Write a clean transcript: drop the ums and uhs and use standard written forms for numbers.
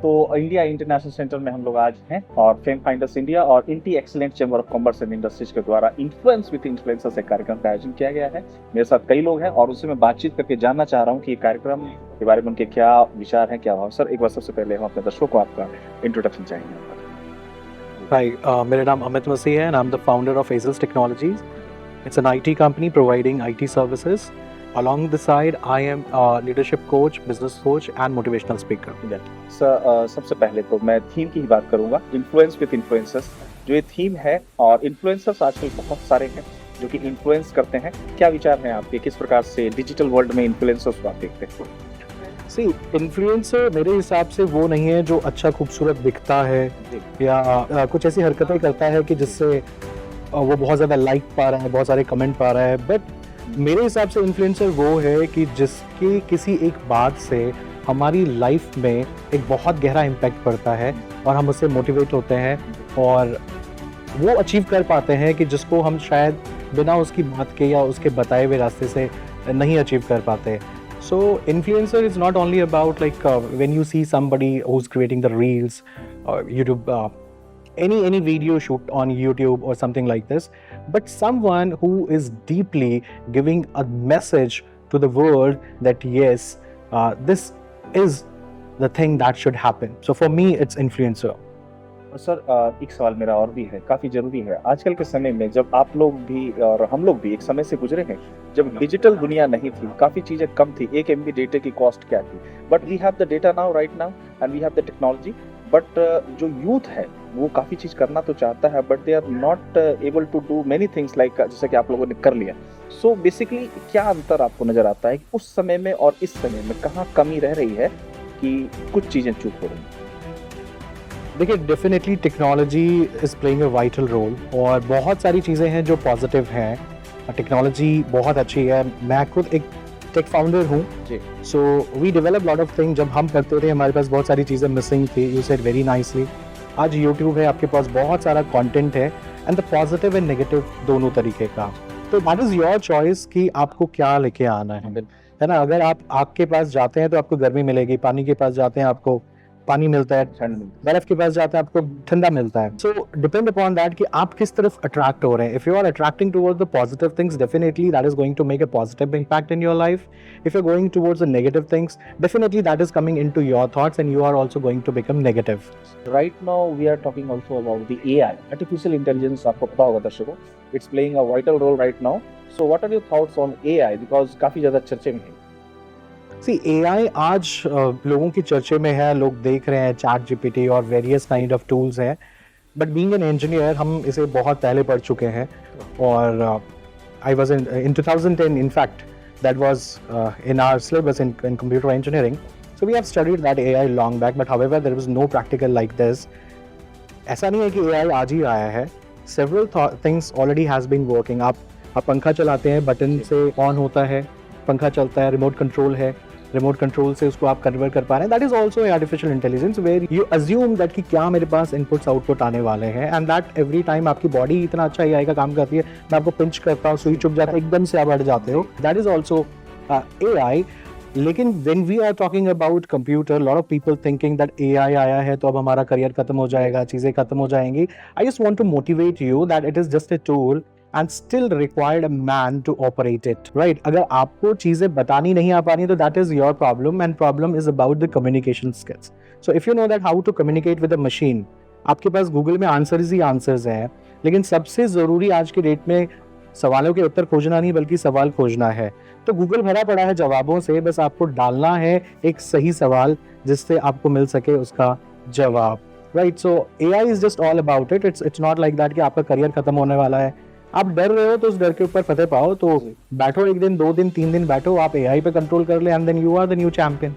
तो India international centre में हम लोग आज हैं और फेम फाइंडर्स इंडिया और इंटी excellent chamber of commerce and industries के द्वारा इन्फ्लुएंस विद इन्फ्लुएंसर्स एक कार्यक्रम का आयोजन किया गया है। मेरे साथ कई लोग हैं और उससे मैं बातचीत करके जानना चाह रहा हूँ कि ये कार्यक्रम के बारे में उनके क्या विचार हैं, क्या भाव। सर, एक बार सबसे पहले हम अपने दर्शकों को आपका इंट्रोडक्शन चाहेंगे। Hi, मेरा नाम अमित मसीह है and I'm the founder of Azus Technologies. It's an IT company providing IT services. Along the side, I am a leadership coach, business coach and motivational speaker. Sir, सबसे पहले तो मैं थीम की ही बात करूंगा, इन्फ्लुएंस विद इन्फ्लुएंसर्स। जो ये theme है और इन्फ्लुएंसर्स आजकल बहुत सारे हैं जो कि इन्फ्लुएंस करते हैं। क्या विचार हैं आपके, किस प्रकार से डिजिटल वर्ल्ड में इन्फ्लुएंसर्स को आप देखते हैं? See, इन्फ्लुएंसर मेरे हिसाब से वो नहीं है जो अच्छा खूबसूरत दिखता है या कुछ ऐसी हरकतें करता है कि जिससे वो बहुत ज़्यादा लाइक पा रहा है, बहुत सारे कमेंट पा रहा है। बट मेरे हिसाब से इन्फ्लुएंसर वो है कि जिसकी किसी एक बात से हमारी लाइफ में एक बहुत गहरा इम्पैक्ट पड़ता है और हम उससे मोटिवेट होते हैं और वो अचीव कर पाते हैं कि जिसको हम शायद बिना उसकी बात के या उसके बताए हुए रास्ते से नहीं अचीव कर पाते। So influencer is not only about when you see somebody who's creating the reels or YouTube, any video shoot on YouTube or something like this, but someone who is deeply giving a message to the world that yes, this is the thing that should happen. So for me, it's influencer. और sir, एक सवाल मेरा और भी है, काफी जरूरी है। आजकल के समय में जब आप लोग भी और हम लोग भी एक समय से गुजरे हैं जब डिजिटल दुनिया नहीं थी, काफी चीजें कम थी। 1 MB डेटा की कॉस्ट क्या थी? But we have the data now, right now, and we have the technology. But जो यूथ है वो काफी चीज करना तो चाहता है, but they are not able to do many things like जैसे कि आप लोगों ने कर लिया। सो बेसिकली क्या अंतर आपको नजर आता है कि उस समय में और इस समय में कहाँ कमी रह रही है कि कुछ चीजें चूक हो रही हैं? देखिए, definitely technology is playing a vital role और बहुत सारी चीज़ें हैं जो पॉजिटिव हैं। टेक्नोलॉजी बहुत अच्छी है। मैं खुद एक टेक फाउंडर हूँ जी। So we develop lot of thing. जब हम करते थे हमारे पास बहुत सारी चीज़ें मिसिंग थी। You said very nicely. आज यूट्यूब है, आपके पास बहुत सारा कंटेंट है and the positive and negative दोनों तरीके का। तो दैट इज़ योर चॉइस कि आपको क्या लेके आना है ना। अगर आप आग के पास जाते हैं तो आपको गर्मी मिलेगी, पानी के पास जाते हैं आपको पानी मिलता है, बर्फ के पास जाते हैं आपको ठंडा मिलता है। सो डिपेंड अपॉन दैट कि आप किस तरफ अट्रैक्ट हो रहे हैं। If you are attracting towards the positive things, definitely that is going to make a positive impact in your life. If you are going towards the negative things, definitely that is coming into your thoughts and you are also going to become negative. Right now we are talking also about the AI, artificial intelligence. आपको पता होगा दर्शकों, it's playing a vital role right now. So what are your thoughts on AI, because काफी ज्यादा चर्चे में है। सी, AI आज लोगों की चर्चे में है, लोग देख रहे हैं, चैट जीपीटी और वेरियस काइंड ऑफ टूल्स हैं। बट बीइंग एन इंजीनियर हम इसे बहुत पहले पढ़ चुके हैं और I was in 2010 in fact that was in our syllabus in computer engineering. So we have studied that AI long back, but however there was no practical like this. ऐसा नहीं है कि एआई आज ही आया है। Several things already has been working. आप पंखा चलाते हैं, बटन से ऑन होता है, पंखा चलता है, रिमोट कंट्रोल है, रिमोट कंट्रोल से उसको आप कन्वर्ट कर पा रहे हैं। That is also artificial intelligence where you assume that कि क्या मेरे पास इनपुट्स आउटपुट आने वाले हैं एंड दैट एवरी टाइम आपकी बॉडी इतना अच्छा एआई का काम करती है। मैं आपको पिंच करता हूँ, सुई चुभ जाता है, एकदम से आप हट जाते हो। That is also AI. लेकिन when we are talking about computer, lot of people thinking that AI आया है तो अब हमारा करियर खत्म हो जाएगा, चीजें खत्म हो जाएंगी। I just want to motivate you that it is just a tool and still required a man to operate it, right? अगर आपको चीजें बतानी नहीं आ पा रही तो that is your problem and problem is about the communication skills. So if you know that how to communicate with a machine, आपके पास Google में आंसर्स ही आंसर्स हैं, लेकिन सबसे जरूरी आज के डेट में सवालों के उत्तर खोजना नहीं बल्कि सवाल खोजना है। तो गूगल भरा पड़ा है जवाबों से, बस आपको डालना है एक सही सवाल जिससे आपको मिल सके उसका जवाब, right? So AI is just all about it. It's not like that कि आपका करियर खत्म होने वाला है। आप डर रहे हो तो उस डर के ऊपर फतेह पाओ। तो बैठो, 1 दिन 2 दिन 3 दिन बैठो, आप एआई पे कंट्रोल कर ले and then you are the new champion.